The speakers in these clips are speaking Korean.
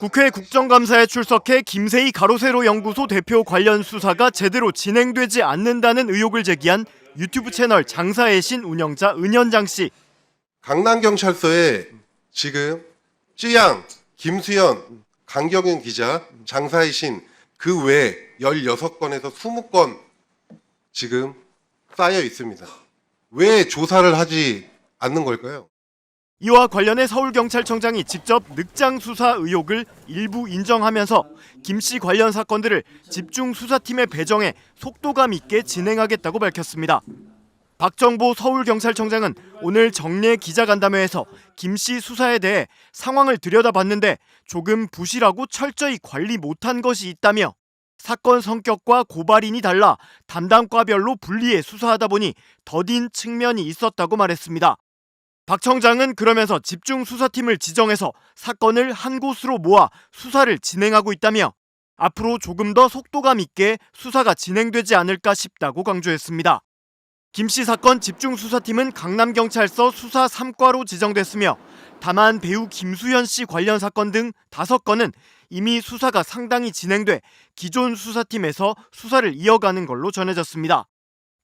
국회 국정감사에 출석해 김세희 가로세로 연구소 대표 관련 수사가 제대로 진행되지 않는다는 의혹을 제기한 유튜브 채널 장사의 신 운영자 은현장 씨. 강남경찰서에 지금 쯔양, 김수현, 강경윤 기자, 장사의 신 그 외에 16건에서 20건 지금 쌓여 있습니다. 왜 조사를 하지 않는 걸까요? 이와 관련해 서울경찰청장이 직접 늑장 수사 의혹을 일부 인정하면서 김 씨 관련 사건들을 집중수사팀에 배정해 속도감 있게 진행하겠다고 밝혔습니다. 박정보 서울경찰청장은 오늘 정례 기자간담회에서 김 씨 수사에 대해 상황을 들여다봤는데 조금 부실하고 철저히 관리 못한 것이 있다며 사건 성격과 고발인이 달라 담당 과별로 분리해 수사하다 보니 더딘 측면이 있었다고 말했습니다. 박 청장은 그러면서 집중수사팀을 지정해서 사건을 한 곳으로 모아 수사를 진행하고 있다며 앞으로 조금 더 속도감 있게 수사가 진행되지 않을까 싶다고 강조했습니다. 김 씨 사건 집중수사팀은 강남경찰서 수사 3과로 지정됐으며 다만 배우 김수현 씨 관련 사건 등 5건은 이미 수사가 상당히 진행돼 기존 수사팀에서 수사를 이어가는 걸로 전해졌습니다.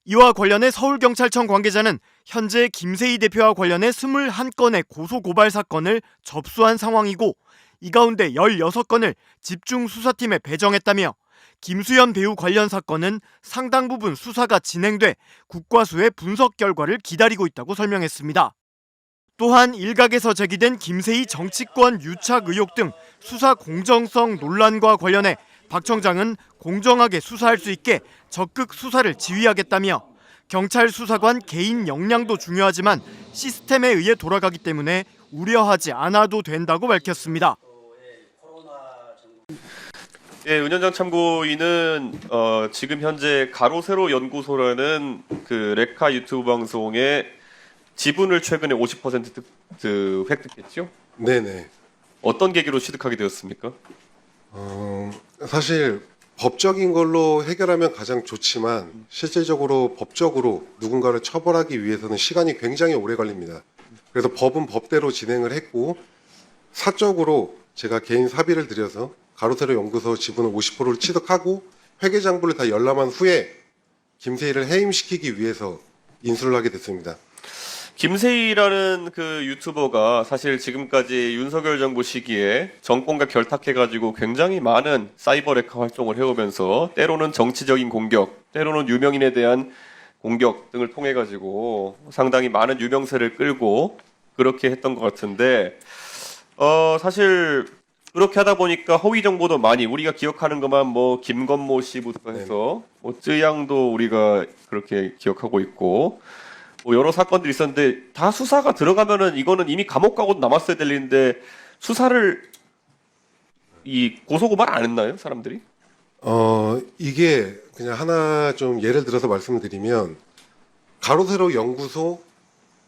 이와 관련해 서울경찰청 관계자는 현재 김세희 대표와 관련해 21건의 고소고발 사건을 접수한 상황이고 이 가운데 16건을 집중수사팀에 배정했다며 김수현 배우 관련 사건은 상당 부분 수사가 진행돼 국과수의 분석 결과를 기다리고 있다고 설명했습니다. 또한 일각에서 제기된 김세희 정치권 유착 의혹 등 수사 공정성 논란과 관련해 박 청장은 공정하게 수사할 수 있게 적극 수사를 지휘하겠다며 경찰 수사관 개인 역량도 중요하지만 시스템에 의해 돌아가기 때문에 우려하지 않아도 된다고 밝혔습니다. 예, 은현장 참고인은 지금 현재 가로세로 연구소라는 그 레카 유튜브 방송에 지분을 최근에 50% 획득했죠? 네네. 어떤 계기로 취득하게 되었습니까? 사실 법적인 걸로 해결하면 가장 좋지만 실질적으로 법적으로 누군가를 처벌하기 위해서는 시간이 굉장히 오래 걸립니다. 그래서 법은 법대로 진행을 했고 사적으로 제가 개인 사비를 들여서 가로세로 연구소 지분을 50%를 취득하고 회계장부를 다 열람한 후에 김세희를 해임시키기 위해서 인수를 하게 됐습니다. 김세희라는 그 유튜버가 사실 지금까지 윤석열 정부 시기에 정권과 결탁해가지고 굉장히 많은 사이버 레카 활동을 해오면서 때로는 정치적인 공격, 때로는 유명인에 대한 공격 등을 통해가지고 상당히 많은 유명세를 끌고 그렇게 했던 것 같은데 사실 그렇게 하다 보니까 허위 정보도 많이 우리가 기억하는 것만 뭐 김건모 씨부터 해서 뭐 쯔양도 우리가 그렇게 기억하고 있고 뭐 여러 사건들이 있었는데 다 수사가 들어가면은 이거는 이미 감옥 가고 남았어야 될 일인데 수사를 이 고소고발 안 했나요, 사람들이? 이게 그냥 하나 좀 예를 들어서 말씀을 드리면 가로세로 연구소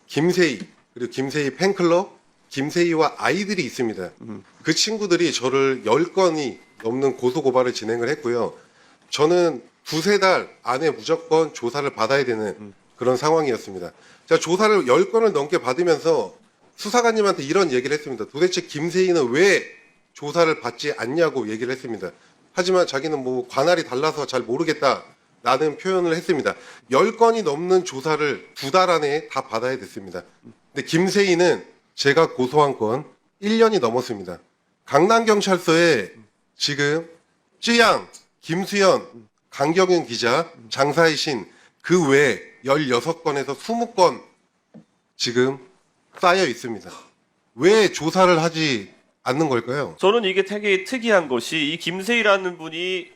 김세희 그리고 김세희 팬클럽 김세희와 아이들이 있습니다. 그 친구들이 저를 10건이 넘는 고소고발을 진행을 했고요. 저는 2-3달 안에 무조건 조사를 받아야 되는 그런 상황이었습니다. 제가 조사를 10건을 넘게 받으면서 수사관님한테 이런 얘기를 했습니다. 도대체 김세희는 왜 조사를 받지 않냐고 얘기를 했습니다. 하지만 자기는 뭐 관할이 달라서 잘 모르겠다라는 표현을 했습니다. 10건이 넘는 조사를 2달 안에 다 받아야 됐습니다. 근데 김세희는 제가 고소한 건 1년이 넘었습니다. 강남경찰서에 지금 쯔양, 김수현, 강경윤 기자, 장사의 신 그 외에 16건에서 20건 지금 쌓여 있습니다. 왜 조사를 하지 않는 걸까요? 저는 이게 되게 특이한 것이 이 김세희라는 분이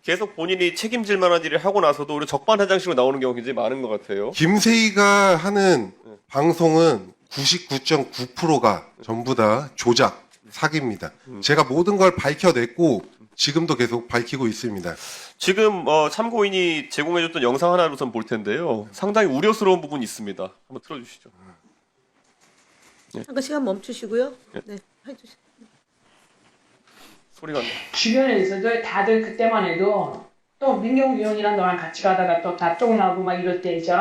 계속 본인이 책임질 만한 일을 하고 나서도 우리 적반하장식으로 나오는 경우가 굉장히 많은 것 같아요. 김세희가 하는 방송은 99.9%가 전부 다 조작, 사기입니다. 제가 모든 걸 밝혀냈고 지금도 계속 밝히고 있습니다. 지금 참고인이 제공해줬던 영상 하나를 우선 볼 텐데요. 상당히 우려스러운 부분이 있습니다. 한번 틀어주시죠. 잠깐 시간 멈추시고요. 네, 해주세요. 소리가 안 나. 주변에서도 다들 그때만 해도 또 민경욱 의원이랑 너랑 같이 가다가 또 다 쫑나고 막 이럴 때죠.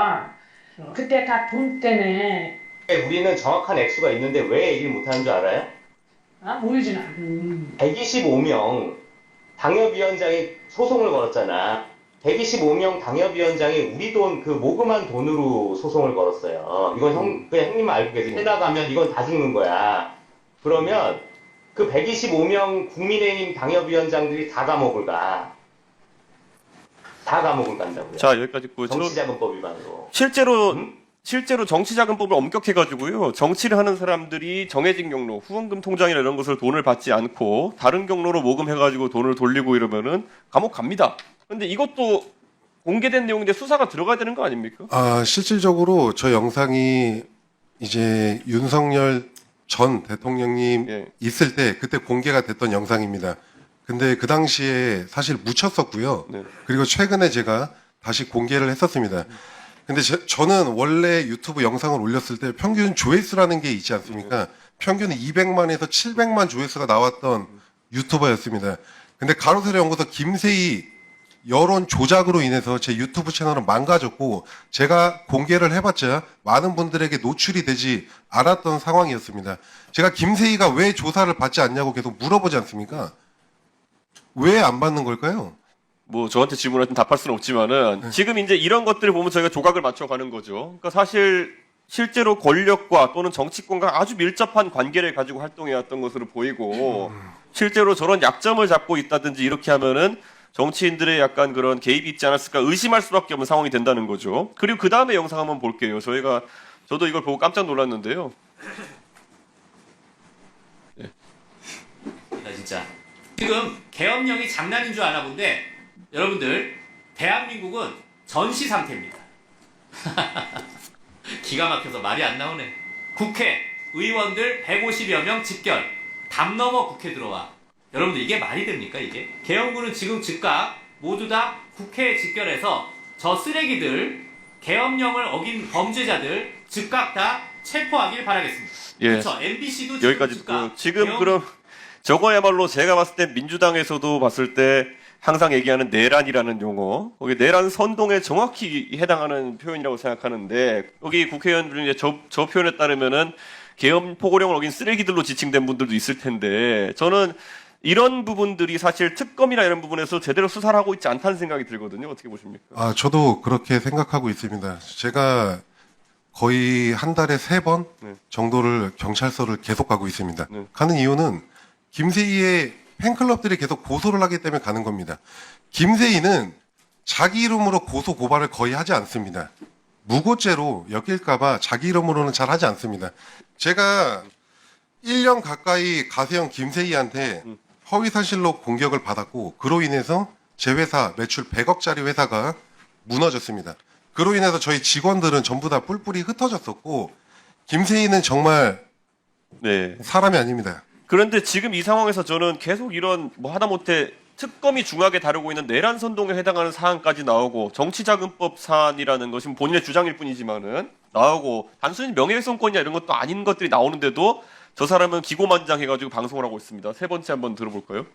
그때 다 돈 때문에 우리는 정확한 액수가 있는데 왜 얘기를 못하는 줄 알아요? 모이진 않고. 125명 당협위원장이 소송을 걸었잖아. 125명 당협위원장이 우리 돈, 그 모금한 돈으로 소송을 걸었어요. 이건 그냥 형님만 알고 계세요. 해나가면 이건 다 죽는 거야. 그러면 그 125명 국민의힘 당협위원장들이 다 감옥을 가. 다 감옥을 간다고요. 자, 여기까지 있고 정치자금법 위반으로. 실제로 정치자금법을 엄격해가지고요. 정치를 하는 사람들이 정해진 경로, 후원금 통장이나 이런 것을 돈을 받지 않고 다른 경로로 모금해가지고 돈을 돌리고 이러면은 감옥 갑니다. 근데 이것도 공개된 내용인데 수사가 들어가야 되는 거 아닙니까? 실질적으로 저 영상이 이제 윤석열 전 대통령님 예. 있을 때 그때 공개가 됐던 영상입니다. 근데 그 당시에 사실 묻혔었고요. 네. 그리고 최근에 제가 다시 공개를 했었습니다. 근데 저는 원래 유튜브 영상을 올렸을 때 평균 조회수라는 게 있지 않습니까? 평균 200만에서 700만 조회수가 나왔던 유튜버였습니다. 근데 가로세로 연구소 김세희 여론 조작으로 인해서 제 유튜브 채널은 망가졌고 제가 공개를 해봤자 많은 분들에게 노출이 되지 않았던 상황이었습니다. 제가 김세희가 왜 조사를 받지 않냐고 계속 물어보지 않습니까? 왜 안 받는 걸까요? 뭐 저한테 질문하시면 답할 수는 없지만은 지금 이제 이런 것들을 보면 저희가 조각을 맞춰가는 거죠. 그러니까 사실 실제로 권력과 또는 정치권과 아주 밀접한 관계를 가지고 활동해왔던 것으로 보이고 실제로 저런 약점을 잡고 있다든지 이렇게 하면은 정치인들의 약간 그런 개입이 있지 않았을까 의심할 수밖에 없는 상황이 된다는 거죠. 그리고 그 다음에 영상 한번 볼게요. 저도 이걸 보고 깜짝 놀랐는데요. 진짜 지금 계엄령이 장난인 줄 아나 본데 여러분들 대한민국은 전시 상태입니다. 기가 막혀서 말이 안 나오네. 국회 의원들 150여 명 집결 담 넘어 국회 들어와. 여러분들 이게 말이 됩니까 이게? 계엄군은 지금 즉각 모두 다 국회에 집결해서 저 쓰레기들 계엄령을 어긴 범죄자들 즉각 다 체포하길 바라겠습니다. 예. 그렇죠. MBC도 여기까지 듣고 지금 그럼 저거야말로 제가 봤을 때 민주당에서도 봤을 때 항상 얘기하는 내란이라는 용어, 거기 내란 선동에 정확히 해당하는 표현이라고 생각하는데 여기 국회의원들은 이제 저 표현에 따르면은 계엄 포고령을 어긴 쓰레기들로 지칭된 분들도 있을 텐데 저는 이런 부분들이 사실 특검이나 이런 부분에서 제대로 수사를 하고 있지 않다는 생각이 들거든요. 어떻게 보십니까? 저도 그렇게 생각하고 있습니다. 제가 거의 한 달에 3번 네. 정도를 경찰서를 계속 가고 있습니다. 네. 가는 이유는 김세희의 팬클럽들이 계속 고소를 하기 때문에 가는 겁니다. 김세희는 자기 이름으로 고소 고발을 거의 하지 않습니다. 무고죄로 엮일까봐 자기 이름으로는 잘 하지 않습니다. 제가 1년 가까이 가세형 김세희한테 허위사실로 공격을 받았고 그로 인해서 제 회사 매출 100억짜리 회사가 무너졌습니다. 그로 인해서 저희 직원들은 전부 다 뿔뿔이 흩어졌었고 김세희는 정말 네. 사람이 아닙니다. 그런데 지금 이 상황에서 저는 계속 이런 뭐 하다못해 특검이 중하게 다루고 있는 내란 선동에 해당하는 사안까지 나오고 정치자금법 사안이라는 것은 본인의 주장일 뿐이지만은 나오고 단순히 명예훼손권이나 이런 것도 아닌 것들이 나오는데도 저 사람은 기고만장해가지고 방송을 하고 있습니다. 세 번째 한번 들어볼까요?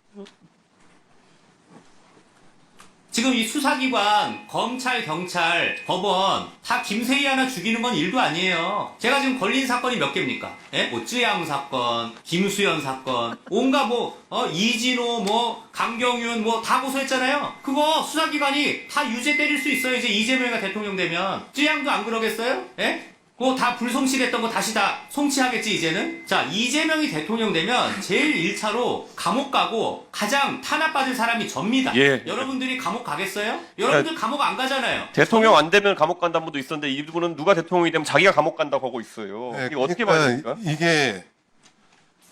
지금 이 수사기관, 검찰, 경찰, 법원 다 김세희 하나 죽이는 건 일도 아니에요. 제가 지금 걸린 사건이 몇 개입니까? 예? 뭐 쯔양 사건, 김수현 사건, 온갖 이진호, 강경윤 다 고소했잖아요. 그거 수사기관이 다 유죄 때릴 수 있어요. 이제 이재명이가 대통령 되면. 쯔양도 안 그러겠어요? 예? 그거 다 불송치됐던 거 다시 다 송치하겠지 이제는? 자, 이재명이 대통령 되면 제일 1차로 감옥 가고 가장 탄압받을 사람이 접니다. 예. 여러분들이 감옥 가겠어요? 여러분들 감옥 안 가잖아요. 대통령 안 되면 감옥 간다는 분도 있었는데 이분은 누가 대통령이 되면 자기가 감옥 간다고 하고 있어요. 네, 이게 어떻게 봐야 그러니까 됩니까? 이게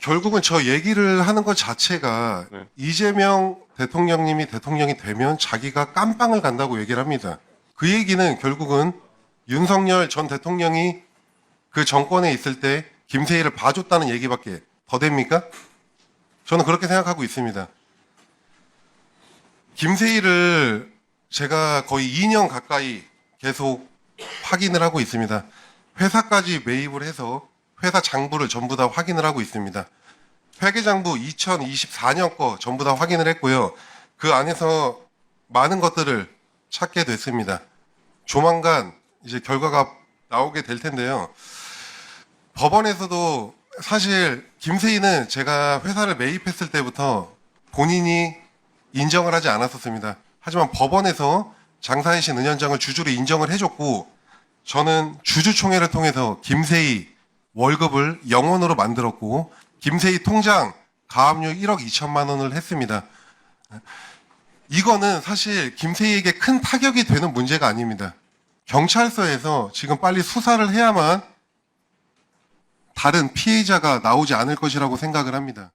결국은 저 얘기를 하는 것 자체가 네. 이재명 대통령님이 대통령이 되면 자기가 깜빵을 간다고 얘기를 합니다. 그 얘기는 결국은 윤석열 전 대통령이 그 정권에 있을 때 김세희를 봐줬다는 얘기밖에 더 됩니까? 저는 그렇게 생각하고 있습니다. 김세희를 제가 거의 2년 가까이 계속 확인을 하고 있습니다. 회사까지 매입을 해서 회사 장부를 전부 다 확인을 하고 있습니다. 회계장부 2024년 거 전부 다 확인을 했고요. 그 안에서 많은 것들을 찾게 됐습니다. 조만간 이제 결과가 나오게 될 텐데요. 법원에서도 사실 김세희는 제가 회사를 매입했을 때부터 본인이 인정을 하지 않았었습니다. 하지만 법원에서 장사인 씨 은연장을 주주로 인정을 해줬고 저는 주주총회를 통해서 김세희 월급을 0원으로 만들었고 김세희 통장 가압류 1억 2천만 원을 했습니다. 이거는 사실 김세희에게 큰 타격이 되는 문제가 아닙니다. 경찰서에서 지금 빨리 수사를 해야만 다른 피해자가 나오지 않을 것이라고 생각을 합니다.